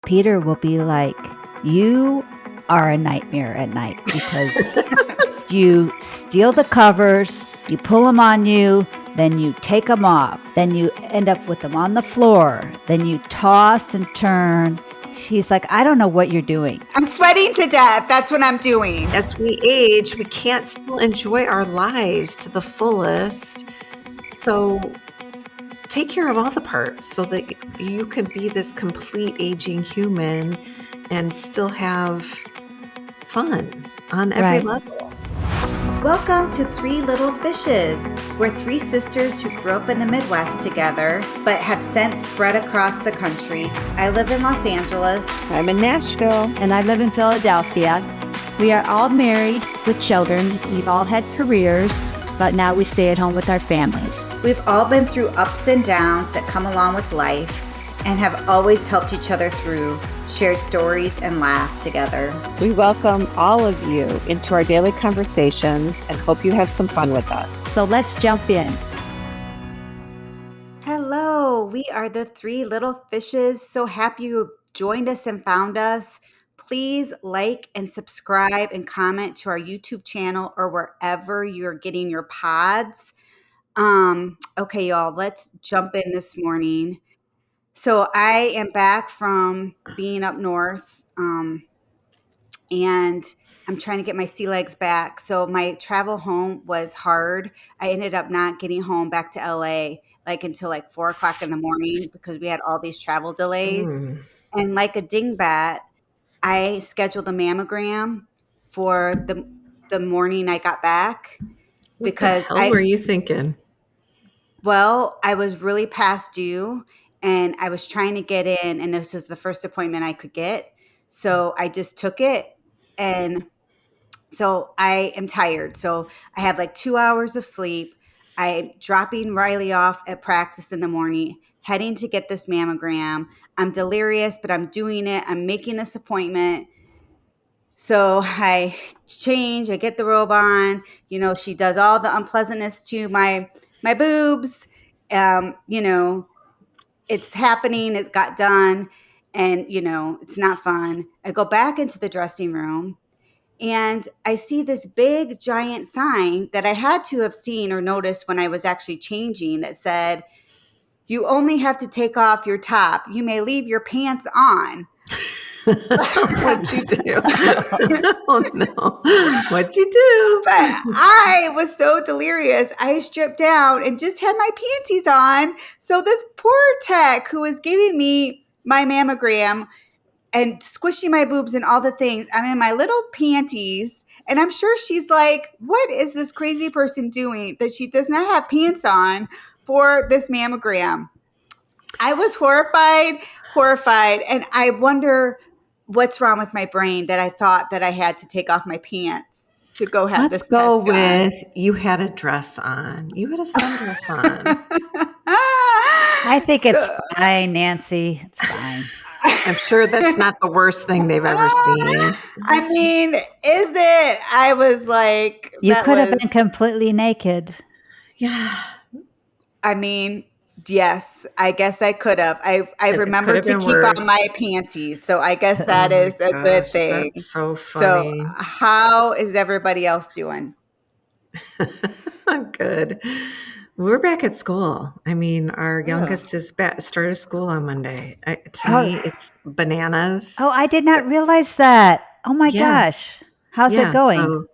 Peter will be like, you are a nightmare at night because you steal the covers, you pull them on you, then you take them off, then you end up with them on the floor, then you toss and turn. She's like, I don't know what you're doing. I'm sweating to death. That's what I'm doing. As we age, we can't still enjoy our lives to the fullest. So take care of all the parts so that you can be this complete aging human and still have fun on every level. Welcome to Three Little Fishes. We're three sisters who grew up in the Midwest together, but have since spread across the country. I live in Los Angeles. I'm in Nashville. And I live in Philadelphia. We are all married with children. We've all had careers, but now we stay at home with our families. We've all been through ups and downs that come along with life and have always helped each other through, shared stories, and laughed together. We welcome all of you into our daily conversations and hope you have some fun with us. So let's jump in. Hello, we are the Three Little Fishes. So happy you joined us and found us. Please like and subscribe and comment to our YouTube channel or wherever you're getting your pods. Okay, y'all, let's jump in this morning. So I am back from being up north, and I'm trying to get my sea legs back. So my travel home was hard. I ended up not getting home back to LA until 4 o'clock in the morning because we had all these travel delays. And like a dingbat, I scheduled a mammogram for the morning I got back because what the hell were you thinking? Well, I was really past due. And I was trying to get in, and this was the first appointment I could get. So I just took it. And so I am tired. So I have 2 hours of sleep. I'm dropping Riley off at practice in the morning, heading to get this mammogram. I'm delirious, but I'm doing it. I'm making this appointment. So I change, I get the robe on. She does all the unpleasantness to my boobs. It's happening. It got done. And, it's not fun. I go back into the dressing room and I see this big giant sign that I had to have seen or noticed when I was actually changing that said, you only have to take off your top. You may leave your pants on. What'd you do? Oh, no. What'd you do? But I was so delirious. I stripped down and just had my panties on. So this poor tech who was giving me my mammogram and squishing my boobs and all the things, I'm in my little panties. And I'm sure she's like, what is this crazy person doing that she does not have pants on for this mammogram? I was horrified. And I wonder what's wrong with my brain that I thought that I had to take off my pants to go have this test done. Let's go with you had a dress on. You had a sundress on. I think it's fine, Nancy. It's fine. I'm sure that's not the worst thing they've ever seen. I mean, is it? I was like, you could have been completely naked. Yeah. I mean, yes, I guess I could have. I remember to keep on my panties. So I guess that is a good thing. That's so funny. So how is everybody else doing? I'm good. We're back at school. I mean, our youngest is started school on Monday. To me, it's bananas. Oh, I did not realize that. Oh my gosh. How's it going? So,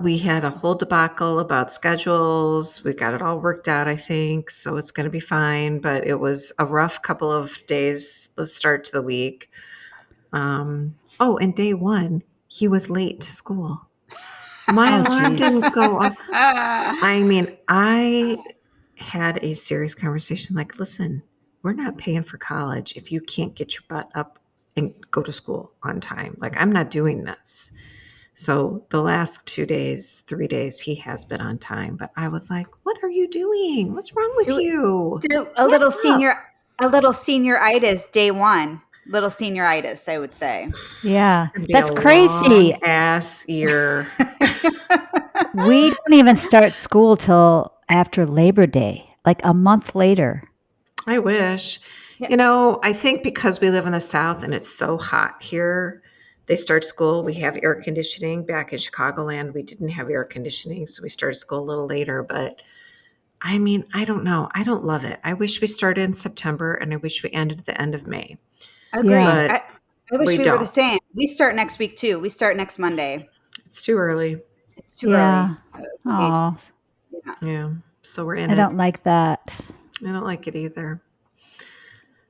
we had a whole debacle about schedules. We got it all worked out, I think. So it's going to be fine. But it was a rough couple of days, the start to the week. And day one, he was late to school. My alarm didn't go off. I mean, I had a serious conversation listen, we're not paying for college if you can't get your butt up and go to school on time. I'm not doing this. So the last 2 days, 3 days, he has been on time. But I was like, what are you doing? What's wrong with you? A little senioritis day one. Little senioritis, I would say. Yeah, that's crazy. Ass year. We don't even start school till after Labor Day, a month later. I wish. I think because we live in the South and it's so hot here, they start school. We have air conditioning. Back in Chicagoland, we didn't have air conditioning, so we started school a little later. But I mean, I don't know. I don't love it. I wish we started in September and I wish we ended at the end of May. Agreed. Yeah. But I wish we we were the don't. same. We start next week too. We start next Monday. It's too early. It's too Yeah. early. Agreed. Oh, Yeah. Yeah. So we're in I it. don't like that. I don't like it either.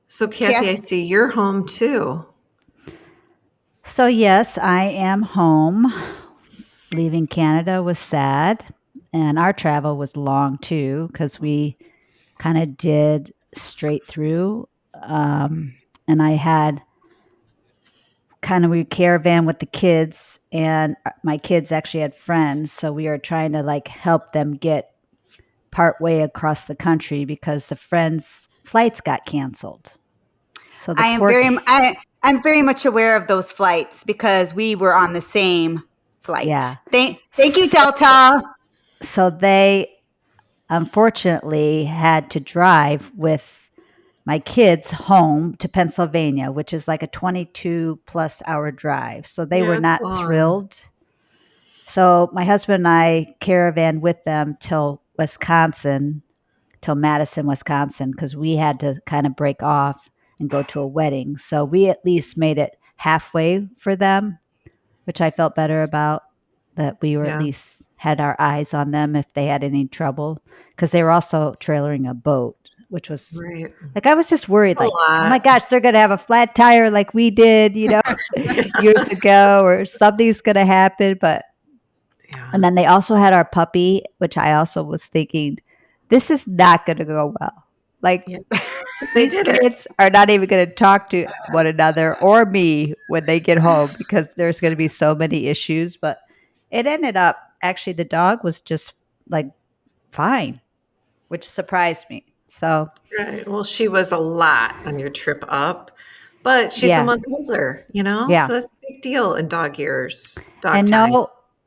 So Kathy, I Kath- see you're home too. So, yes, I am home. Leaving Canada was sad, and our travel was long too because we kind of did straight through. And I had we caravan with the kids, and my kids actually had friends. So we were trying to like help them get part way across the country because the friends' flights got canceled. So the I'm very much aware of those flights because we were on the same flight. Yeah. Thank you, Delta. So they unfortunately had to drive with my kids home to Pennsylvania, which is like a 22 plus hour drive. So they were it's not long. thrilled. So my husband and I caravan with them till Madison, Wisconsin, because we had to kind of break off and go to a wedding. So we at least made it halfway for them, which I felt better about, that we were at Yeah. least had our eyes on them if they had any trouble, because they were also trailering a boat, which was Right. like, I was just worried, A like, oh my lot. gosh, they're going to have a flat tire like we did, years ago, or something's going to happen. But, Yeah. and then they also had our puppy, which I also was thinking, this is not going to go well. Like, Yeah. They these did it. kids are not even going to talk to one another or me when they get home because there's going to be so many issues. But it ended up, actually, the dog was just like fine, which surprised me. So, Right. Well, she was a lot on your trip up, but she's a yeah, month older, yeah. So that's a big deal in dog years, dog And time.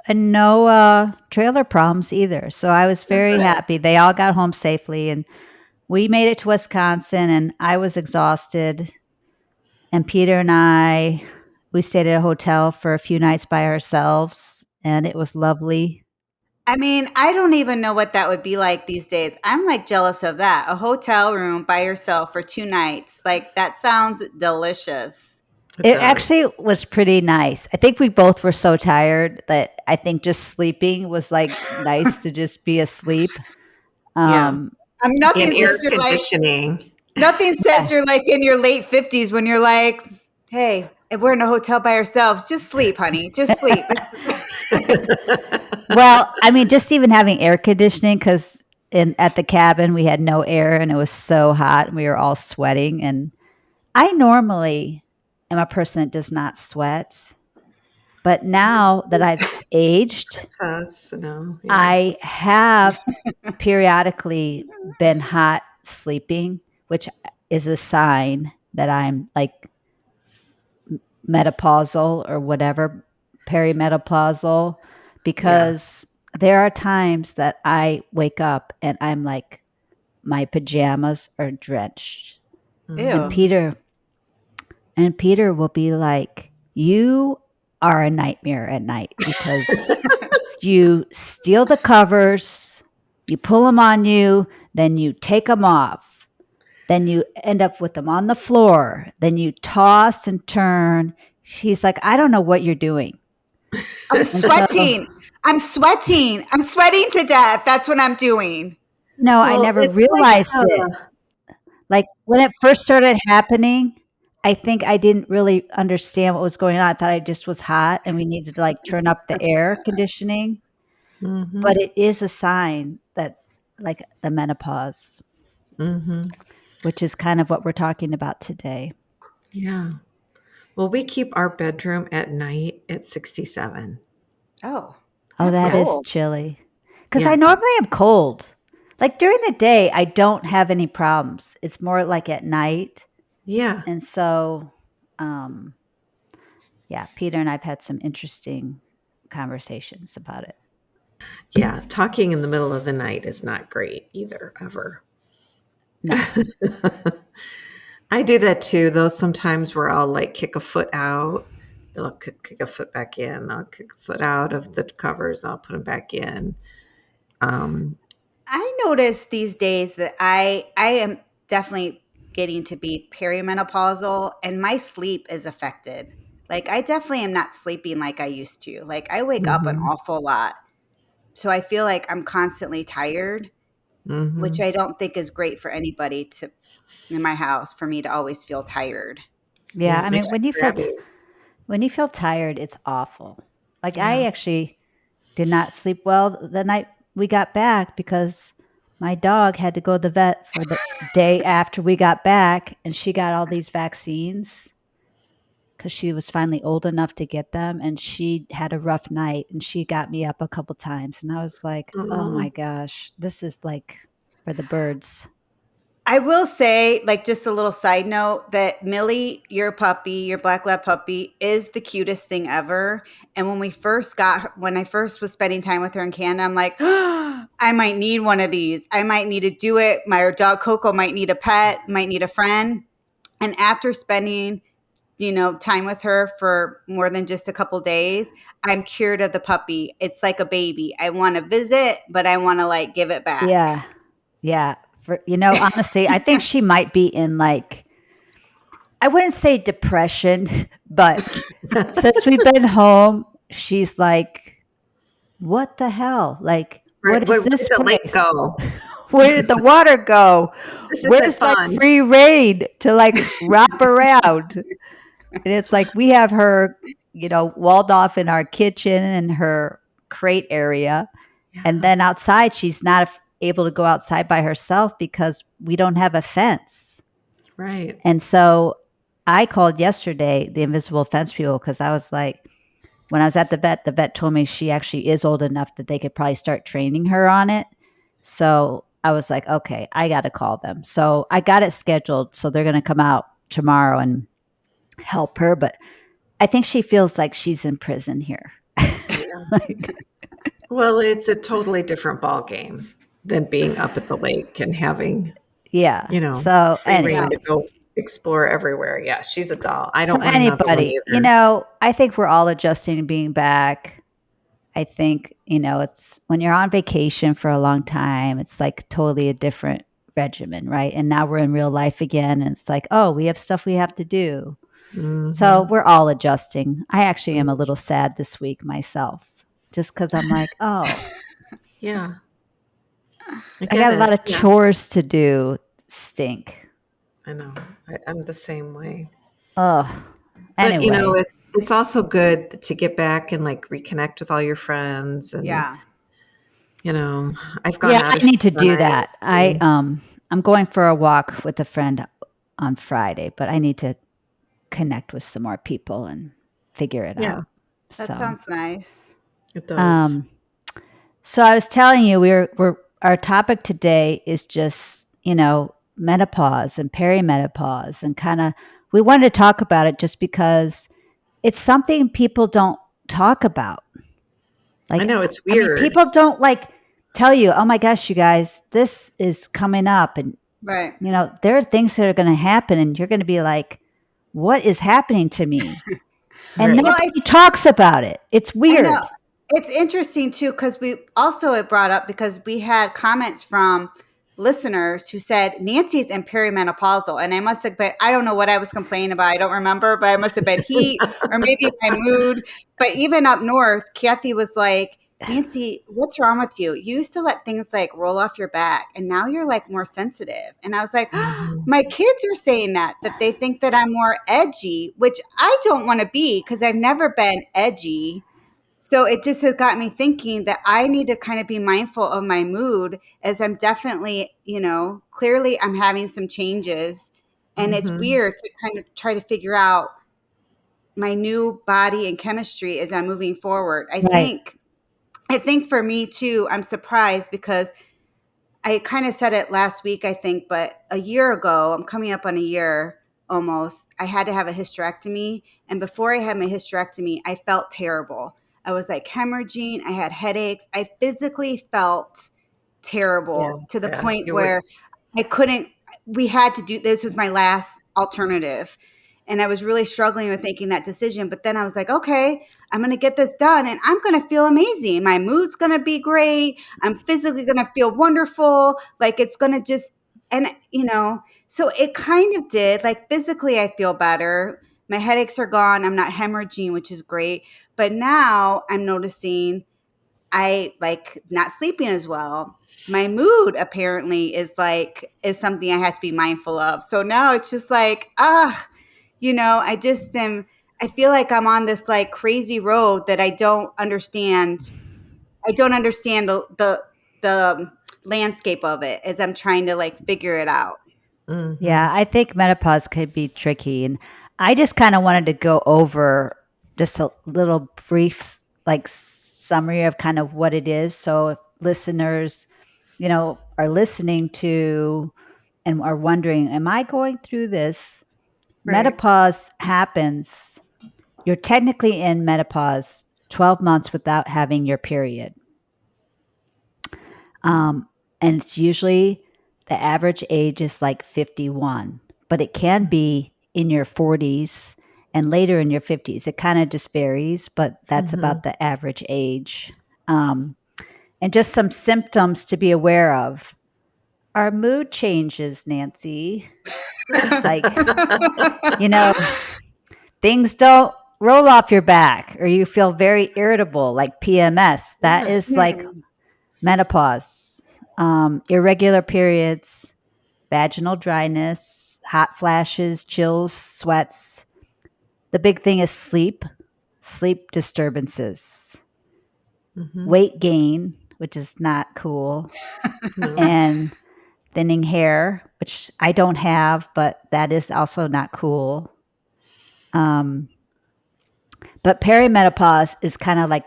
no trailer problems either. So I was very happy. They all got home safely, and we made it to Wisconsin, and I was exhausted. And Peter and we stayed at a hotel for a few nights by ourselves, and it was lovely. I mean, I don't even know what that would be like these days. I'm like jealous of that. A hotel room by yourself for 2 nights. Like, that sounds delicious. It does. actually was pretty nice. I think we both were so tired that I think just sleeping was like nice to just be asleep. Yeah. I mean, nothing And air says you're like conditioning. nothing says you're like in your late 50s when you're like, hey, if we're in a hotel by ourselves, just sleep, honey. Just sleep. Well, I mean, just even having air conditioning, because at the cabin we had no air and it was so hot and we were all sweating. And I normally am a person that does not sweat, but now that I've aged, That's us, Yeah. I have periodically been hot sleeping, which is a sign that I'm like menopausal or whatever, perimenopausal, because there are times that I wake up and I'm like, my pajamas are drenched. And Ew. Peter will be like, you are a nightmare at night because you steal the covers, you pull them on you, then you take them off. Then you end up with them on the floor. Then you toss and turn. She's like, I don't know what you're doing. I'm And so, sweating. I'm sweating. I'm sweating to death. That's what I'm doing. no, I Well, never it's like, realized it. Like when it first started happening, I think I didn't really understand what was going on. I thought I just was hot and we needed to like turn up the air conditioning. mhm, But it is a sign that, like, the menopause, mhm. which is kind of what we're talking about today. Yeah. Well, we keep our bedroom at night at 67. Oh, Oh, that's that is cold. chilly. Because Yeah. I normally am cold. Like during the day, I don't have any problems. It's more like at night. Yeah. And so, um, yeah, Peter and I've had some interesting conversations about it. Yeah. Talking in the middle of the night is not great either, ever. No. I do that too, though. Sometimes where I'll like kick a foot out, then I'll kick a foot back in. I'll kick a foot out of the covers. I'll put them back in. I notice these days that I am definitely getting to be perimenopausal, and my sleep is affected. Like I definitely am not sleeping like I used to. Like I wake up an Mhm. awful lot. So I feel like I'm constantly tired, which Mhm. I don't think is great for anybody to in my house for me to always feel tired. Yeah, Yeah, I it mean, makes you crabby. when you feel tired, it's awful. Like I Yeah. actually did not sleep well the night we got back because my dog had to go to the vet for the day after we got back, and she got all these vaccines because she was finally old enough to get them, and she had a rough night, and she got me up a couple times, and I was like, oh my Mm. gosh, this is like for the birds. I will say, like, just a little side note that Millie, your puppy, your black lab puppy, is the cutest thing ever. And when we first got her, when I first was spending time with her in Canada, I'm like, I might need one of these. I might need to do it. My dog Coco might need a pet, might need a friend. And after spending, time with her for more than just a couple days, I'm cured of the puppy. It's like a baby. I want to visit, but I want to like give it back. Yeah. Yeah. Honestly, I think she might be in like, I wouldn't say depression, but since we've been home, she's like, what the hell? Like, Right. what is Where this did the lake place? go? Where did the water go? This isn't Where's my fun. free reign to like wrap around? And it's like we have her, walled off in our kitchen and her crate area. And Yeah. then outside, she's not able to go outside by herself because we don't have a fence. Right. And so I called yesterday the invisible fence people because I was like, when I was at the vet told me she actually is old enough that they could probably start training her on it. So I was like, okay, I got to call them. So I got it scheduled. So they're going to come out tomorrow and help her. But I think she feels like she's in prison here. Like, Well, it's a totally different ball game than being up at the lake and having, yeah. So free reign anyway, to go explore everywhere. Yeah, she's a doll. I so don't want another one anybody, either. I think we're all adjusting to being back. I think, it's when you're on vacation for a long time, it's like totally a different regimen, right? And now we're in real life again. And it's like, oh, we have stuff we have to do. So Mhm. we're all adjusting. I actually am a little sad this week myself, just because I'm like, oh, Yeah, I I get got a lot it. of Yeah, chores to do. Stink. I know. I'm the same way. Oh, But anyway. it's also good to get back and like reconnect with all your friends, and Yeah. I've gone Yeah, out I a few need to do that. times. And I'm going for a walk with a friend on Friday, but I need to connect with some more people and figure it yeah, out. That So, sounds nice. it does. um, so I was telling you, we're our topic today is just menopause and perimenopause, and kind of we wanted to talk about it just because it's something people don't talk about. I Like, know it's I mean, weird. people don't like tell you, oh my gosh, you guys, this is coming up, and Right. there are things that are going to happen, and you're going to be like, what is happening to me? And Right. Well, nobody talks about it. It's I know. weird. It's interesting too, because we also it brought up because we had comments from listeners who said Nancy's in perimenopausal. And I must have been, I don't know what I was complaining about. I don't remember, but I must have been heat or maybe my mood. But even up north, Kathy was like, Nancy, what's wrong with you? You used to let things like roll off your back, and now you're like more sensitive. And I was like, Mhm. my kids are saying that they think that I'm more edgy, which I don't want to be because I've never been edgy. So it just has got me thinking that I need to kind of be mindful of my mood, as I'm definitely, clearly I'm having some changes, and it's Mhm. weird to kind of try to figure out my new body and chemistry as I'm moving forward. Right. I think for me too, I'm surprised because I kind of said it last week, I think, but a year ago, I'm coming up on a year almost, I had to have a hysterectomy. And before I had my hysterectomy, I felt terrible. I was like hemorrhaging. I had headaches. I physically felt Yeah, terrible to the yeah. point You would. where I couldn't, we had to do this was my last alternative. And I was really struggling with making that decision. But then I was like, okay, I'm going to get this done and I'm going to feel amazing. My mood's going to be great. I'm physically going to feel wonderful. Like it's going to just, and so it kind of did. Like physically, I feel better. My headaches are gone. I'm not hemorrhaging, which is great. But now I'm noticing I like not sleeping as well. My mood apparently is something I have to be mindful of. So now it's just like, I feel like I'm on this like crazy road that I don't understand. I don't understand the landscape of it as I'm trying to like figure it out. Mm-hmm. Yeah, I think menopause could be tricky. And I just kind of wanted to go over just a little brief like summary of kind of what it is. So if listeners, are listening to and are wondering, am I going through this? Right. Menopause happens. You're technically in menopause 12 months without having your period. And it's usually the average age is like 51, but it can be in your 40s and later in your 50s. It kind of just varies, but that's about the average age. And just some symptoms to be aware of are mood changes, Nancy. Like, things don't roll off your back or you feel very irritable, like PMS. That is like menopause. Irregular periods, vaginal dryness, hot flashes, chills, sweats. The big thing is sleep disturbances, weight gain, which is not cool, and thinning hair, which I don't have, but that is also not cool. But perimenopause is kind of like,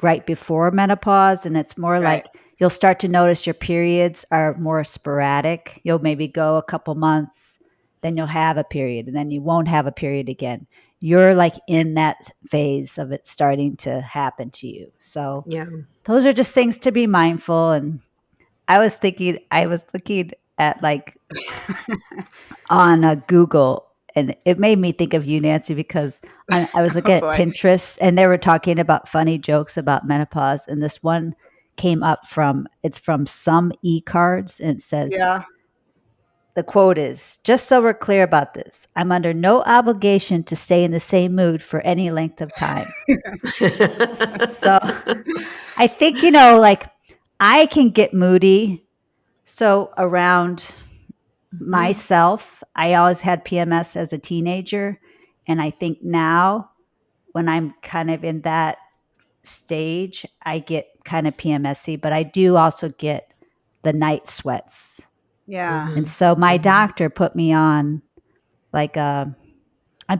right before menopause. And it's more Right. like you'll start to notice your periods are more sporadic. You'll maybe go a couple months, then you'll have a period, and then you won't have a period again. You're like in that phase of it starting to happen to you. So those are just things to be mindful. And I was looking at like on Google, and it made me think of you, Nancy, because I was looking at Pinterest and they were talking about funny jokes about menopause. And this one came up from some e-cards, and it says, the quote is, "Just so we're clear about this, I'm under no obligation to stay in the same mood for any length of time." So I think, like I can get moody. So around myself, I always had PMS as a teenager. And I think now when I'm kind of in that stage, I get kind of PMSy, but I do also get the night sweats. Yeah. And so my doctor put me on I'm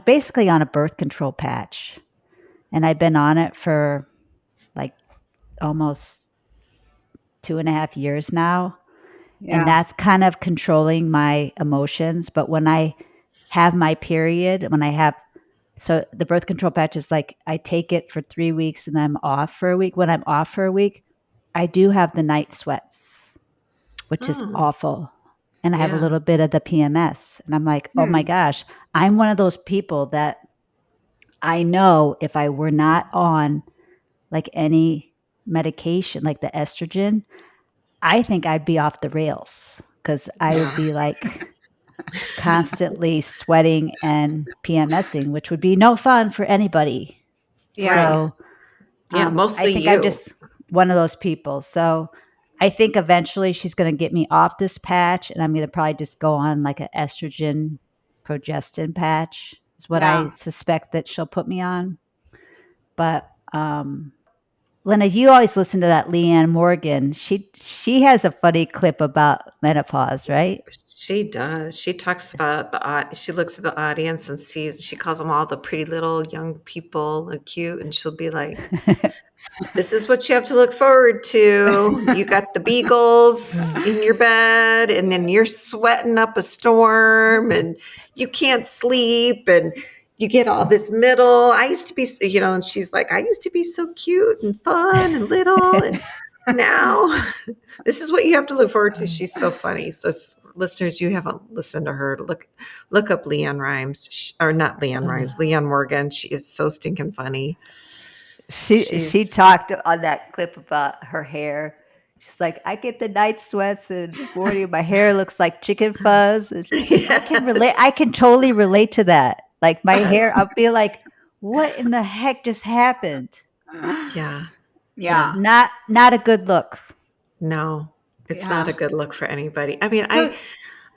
basically on a birth control patch. And I've been on it for like almost 2.5 years now. Yeah. And that's kind of controlling my emotions. But when I have my period, so the birth control patch is like I take it for 3 weeks and then I'm off for a week. When I'm off for a week, I do have the night sweats, which is awful. And I have a little bit of the PMS. And I'm like, oh my gosh, I'm one of those people that I know if I were not on like any medication, like the estrogen, I think I'd be off the rails because I would be like constantly sweating and PMSing, which would be no fun for anybody. Yeah. So mostly I think you. I'm just one of those people. So I think eventually she's going to get me off this patch, and I'm going to probably just go on like an estrogen progestin patch is what I suspect that she'll put me on. But Lena, you always listen to that Leanne Morgan. She has a funny clip about menopause, right? She does. She talks about she looks at the audience and she calls them all the pretty little young people and cute. And she'll be like, this is what you have to look forward to. You got the beagles in your bed and then you're sweating up a storm and you can't sleep and you get all this middle. I used to be, and she's like, I used to be so cute and fun and little. And now this is what you have to look forward to. She's so funny. So listeners, you haven't listened to her, look up Leanne Rhymes, or not Leanne Rhymes, Leanne Morgan. She is so stinking funny. She talked on that clip about her hair. She's like, I get the night sweats and morning my hair looks like chicken fuzz. And I can relate. I can totally relate to that. Like my hair, I'll be like, what in the heck just happened? Yeah. Yeah. Not a good look. No, it's Yeah. not a good look for anybody. I mean, So-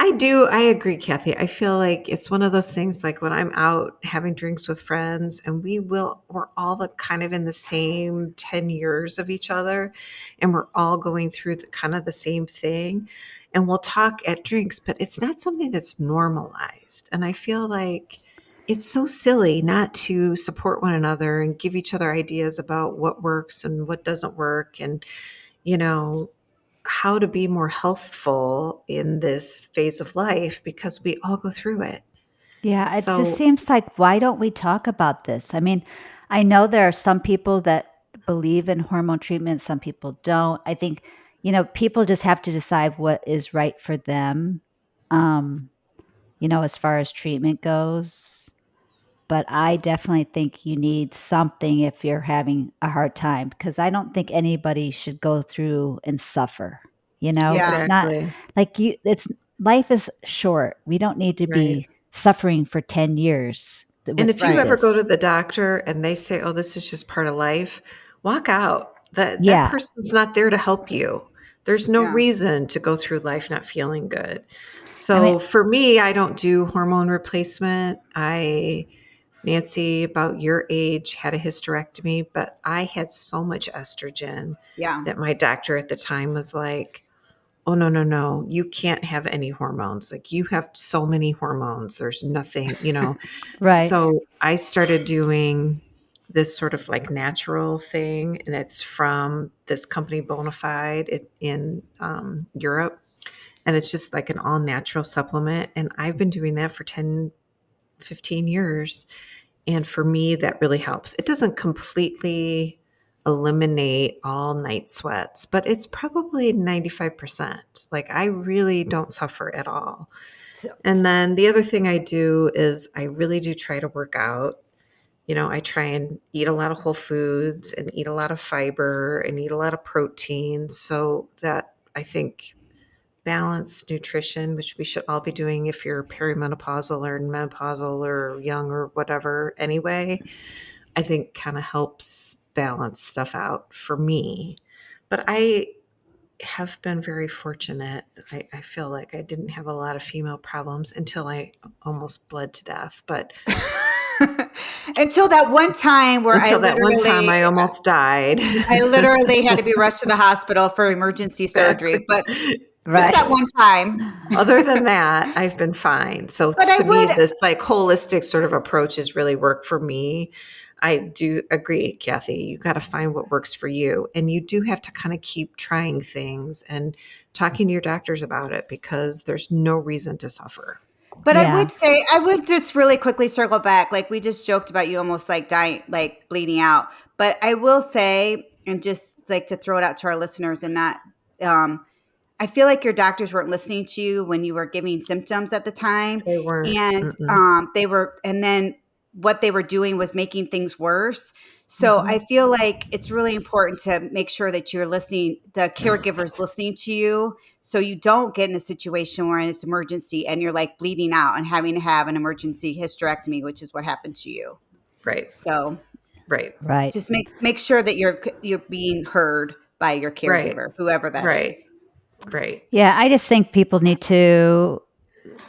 I agree, Kathy. I feel like it's one of those things like when I'm out having drinks with friends and we're all kind of in the same 10 years of each other and we're all going through kind of the same thing and we'll talk at drinks, but it's not something that's normalized. And I feel like it's so silly not to support one another and give each other ideas about what works and what doesn't work and, you know, how to be more healthful in this phase of life because we all go through it. Yeah, it just So seems like, why don't we talk about this? I mean, I know there are some people that believe in hormone treatment, some people don't. I think, people just have to decide what is right for them, um, as far as treatment goes. But I definitely think you need something if you're having a hard time, because I don't think anybody should go through and suffer. Yeah. It's not exactly. like life is short. We don't need to Right. be suffering for 10 years And with if you Right. ever go to this. the doctor and they say, "Oh, this is just part of life," walk out. That Yeah. person's not there to help you. There's no Yeah. reason to go through life not feeling good. I mean, So for me, I don't do hormone replacement. Nancy, about your age, had a hysterectomy, but I had so much estrogen Yeah. that my doctor at the time was like, "Oh, no, no, no, you can't have any hormones. Like you have so many hormones. There's nothing, you know." right. So I started doing this sort of like natural thing, and it's from this company Bonafide in Europe. And it's just like an all natural supplement. And I've been doing that for 10, 15 years. And for me, that really helps. It doesn't completely eliminate all night sweats, but it's probably 95%. Like I really don't suffer at all. So- And then the other thing I do is I really do try to work out. I try and eat a lot of whole foods and eat a lot of fiber and eat a lot of protein. So that I think balanced nutrition, which we should all be doing if you're perimenopausal or menopausal or young or whatever anyway, I think kind of helps balance stuff out for me. But I have been very fortunate. I feel like I didn't have a lot of female problems until I almost bled to death. But Until that one time where until that one time I almost died. I literally had to be rushed to the hospital for emergency surgery, but Right. just that one time. Other than that, I've been fine. So But I to me, would- this like holistic sort of approach has really worked for me. I do agree, Kathy. You got to find what works for you. And you do have to kind of keep trying things and talking to your doctors about it because there's no reason to suffer. But Yeah. I would say, I would just really quickly circle back. Like we just joked about you almost like dying, like bleeding out. But I will say, and just like to throw it out to our listeners and not, I feel like your doctors weren't listening to you when you were giving symptoms at the time. They weren't. And and then what they were doing was making things worse. So Mhm. I feel like it's really important to make sure that you're listening, the caregiver's listening to you, so you don't get in a situation where it's emergency and you're like bleeding out and having to have an emergency hysterectomy, which is what happened to you. Right. So Right. Right. just make sure that you're being heard by your caregiver, whoever that is. Right. Right. Yeah, I just think people need to,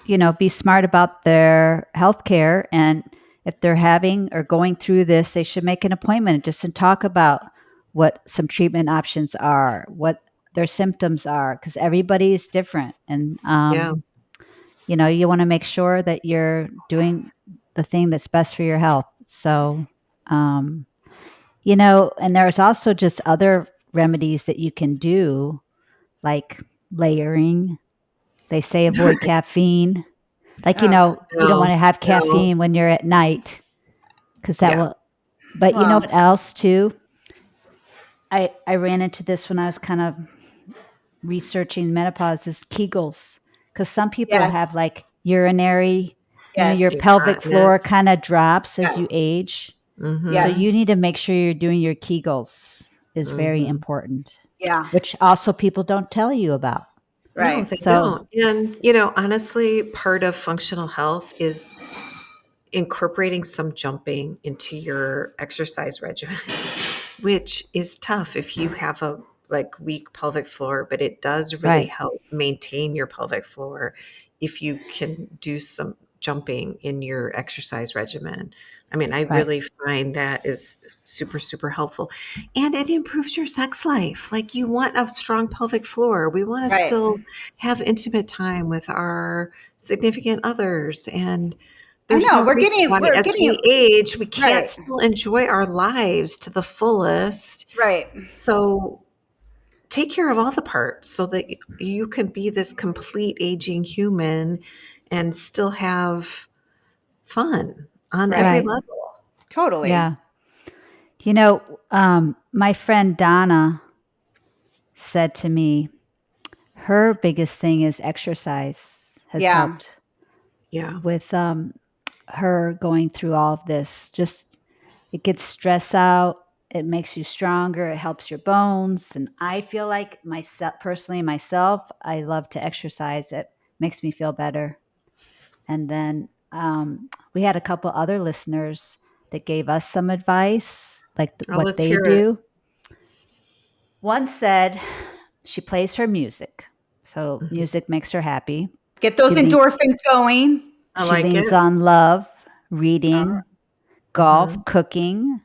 be smart about their health care. And if they're having or going through this, they should make an appointment just to talk about what some treatment options are, what their symptoms are, because everybody's different. And, Yeah. you want to make sure that you're doing the thing that's best for your health. So, and there's also just other remedies that you can do, like layering. They say avoid caffeine. Like, you don't want to have caffeine when you're at night because that will, but you know what else too? I ran into this when I was kind of researching menopause is Kegels. Because some people Yes. have like urinary, Yes. your pelvic floor Incontinence. kind of drops as Yeah. you age. Mhm. Yes. So you need to make sure you're doing your Kegels is very Mhm. important, Yeah. which also people don't tell you about. No, Right. they So- don't. And, honestly, part of functional health is incorporating some jumping into your exercise regimen, which is tough if you have a weak pelvic floor, but it does really Right. help maintain your pelvic floor if you can do some jumping in your exercise regimen. I mean, I Right. really find that is super, super helpful. And it improves your sex life. Like, you want a strong pelvic floor. We want to Right. still have intimate time with our significant others. And I there's know. no We're reason getting. why, We're as getting. we age, we can't Right. still enjoy our lives to the fullest. Right. So take care of all the parts so that you can be this complete aging human and still have fun on every Right. level. Totally. Yeah. My friend Donna said to me, her biggest thing is exercise has Yeah. helped Yeah. with her going through all of this. Just it gets stress out. It makes you stronger. It helps your bones. And I feel like myself, I love to exercise. It makes me feel better. And then we had a couple other listeners that gave us some advice, like Oh, what let's they hear it. do. One said she plays her music. So music makes her happy. Get those She lean- endorphins going. I She like leans it. on love, reading, golf, Mhm. cooking.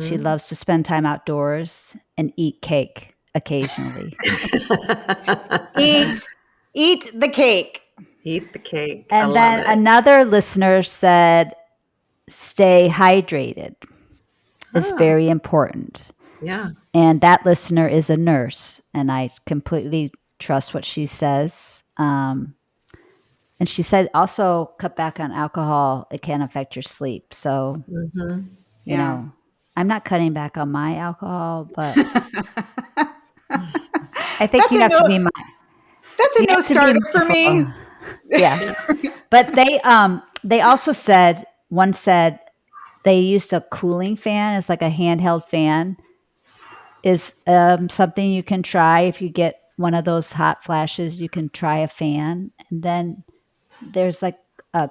She Mhm. loves to spend time outdoors and eat cake occasionally. Eat the cake. Eat the cake. I And love then it. another listener said, stay hydrated is Ah, very important. yeah. And that listener is a nurse, and I completely trust what she says. And she said also cut back on alcohol. It can affect your sleep. So, Mhm. Yeah. I'm not cutting back on my alcohol, but I think That's you a have no. to be That's a you no have to be starter for me. mindful. Yeah. But they also said, one said they used a cooling fan as like a handheld fan is something you can try. If you get one of those hot flashes, you can try a fan. And then there's like a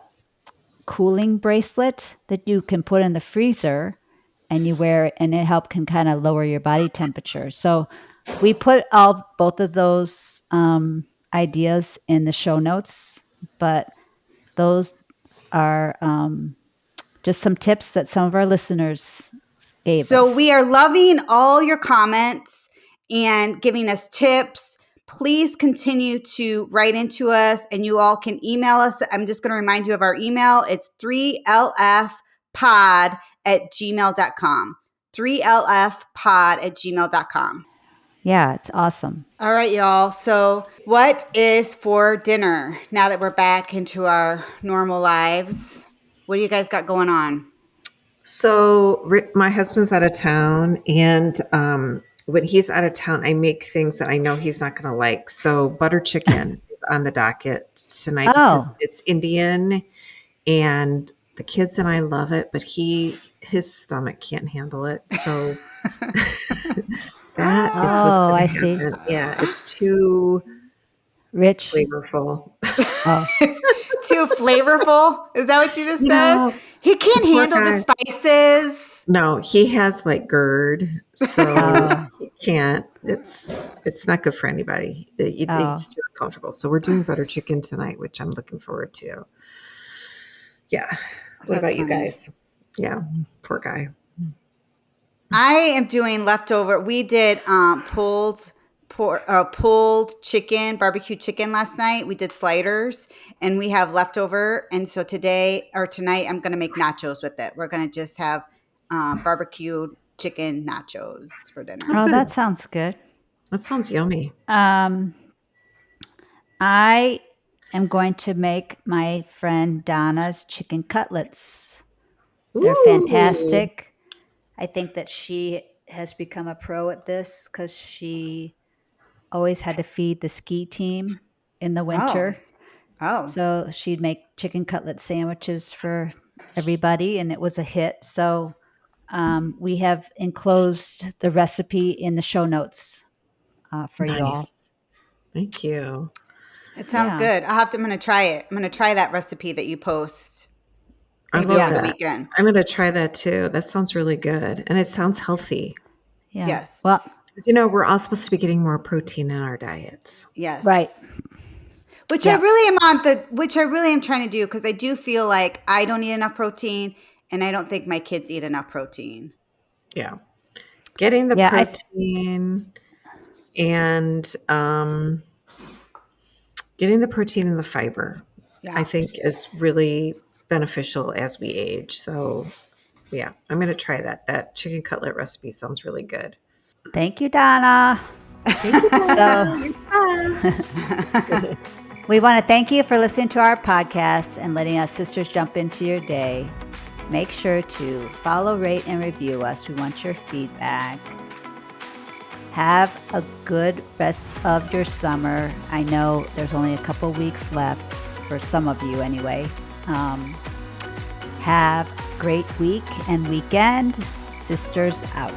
cooling bracelet that you can put in the freezer and you wear it, and can kind of lower your body temperature. So we put both of those ideas in the show notes, but those are just some tips that some of our listeners gave So us. we are loving all your comments and giving us tips. Please continue to write into us, and you all can email us. I'm just going to remind you of our email. It's 3lfpod@gmail.com. 3lfpod@gmail.com. Yeah, it's awesome. All right, y'all. So what is for dinner now that we're back into our normal lives? What do you guys got going on? So my husband's out of town, and when he's out of town, I make things that I know he's not going to like. So butter chicken is on the docket tonight because Oh. it's Indian, and the kids and I love it, but his stomach can't handle it. So that is what's Oh, going I to see. happen. Yeah, it's too Rich. flavorful. Oh. Too flavorful? Is that what you just You said? know, He can't poor handle the guy. spices. No, he has like GERD, so Oh. he can't. It's not good for anybody. It's too uncomfortable. So we're doing butter chicken tonight, which I'm looking forward to. Yeah. What That's about you funny. guys? Yeah, poor guy. I am doing leftover. We did pulled chicken, barbecue chicken last night. We did sliders, and we have leftover. And so tonight, I'm going to make nachos with it. We're going to just have barbecued chicken nachos for dinner. Oh, good. that sounds good. That sounds yummy. I am going to make my friend Donna's chicken cutlets. They're Ooh. fantastic. I think that she has become a pro at this because she always had to feed the ski team. in the winter. Oh. So she'd make chicken cutlet sandwiches for everybody, and it was a hit. So we have enclosed the recipe in the show notes for you all. Nice. Thank you. It sounds Yeah. good. I'm going to try it. I'm going to try that recipe that you post. I Maybe love over the that. weekend. I'm going to try that too. That sounds really good. And it sounds healthy. Yeah. Yes. Well, You know, we're all supposed to be getting more protein in our diets. Yes. right. Which Yeah. I really am trying to do, because I do feel like I don't eat enough protein, and I don't think my kids eat enough protein. Yeah. Getting the Yeah, protein and getting the protein and the fiber, Yeah. I think is really beneficial as we age. So yeah, I'm going to try that. That chicken cutlet recipe sounds really good. Thank you, Donna. Thank you, So Yes. we want to thank you for listening to our podcast and letting us sisters jump into your day. Make sure to follow, rate, and review us. We want your feedback. Have a good rest of your summer. I know there's only a couple weeks left for some of you anyway. Have a great week and weekend. Sisters out.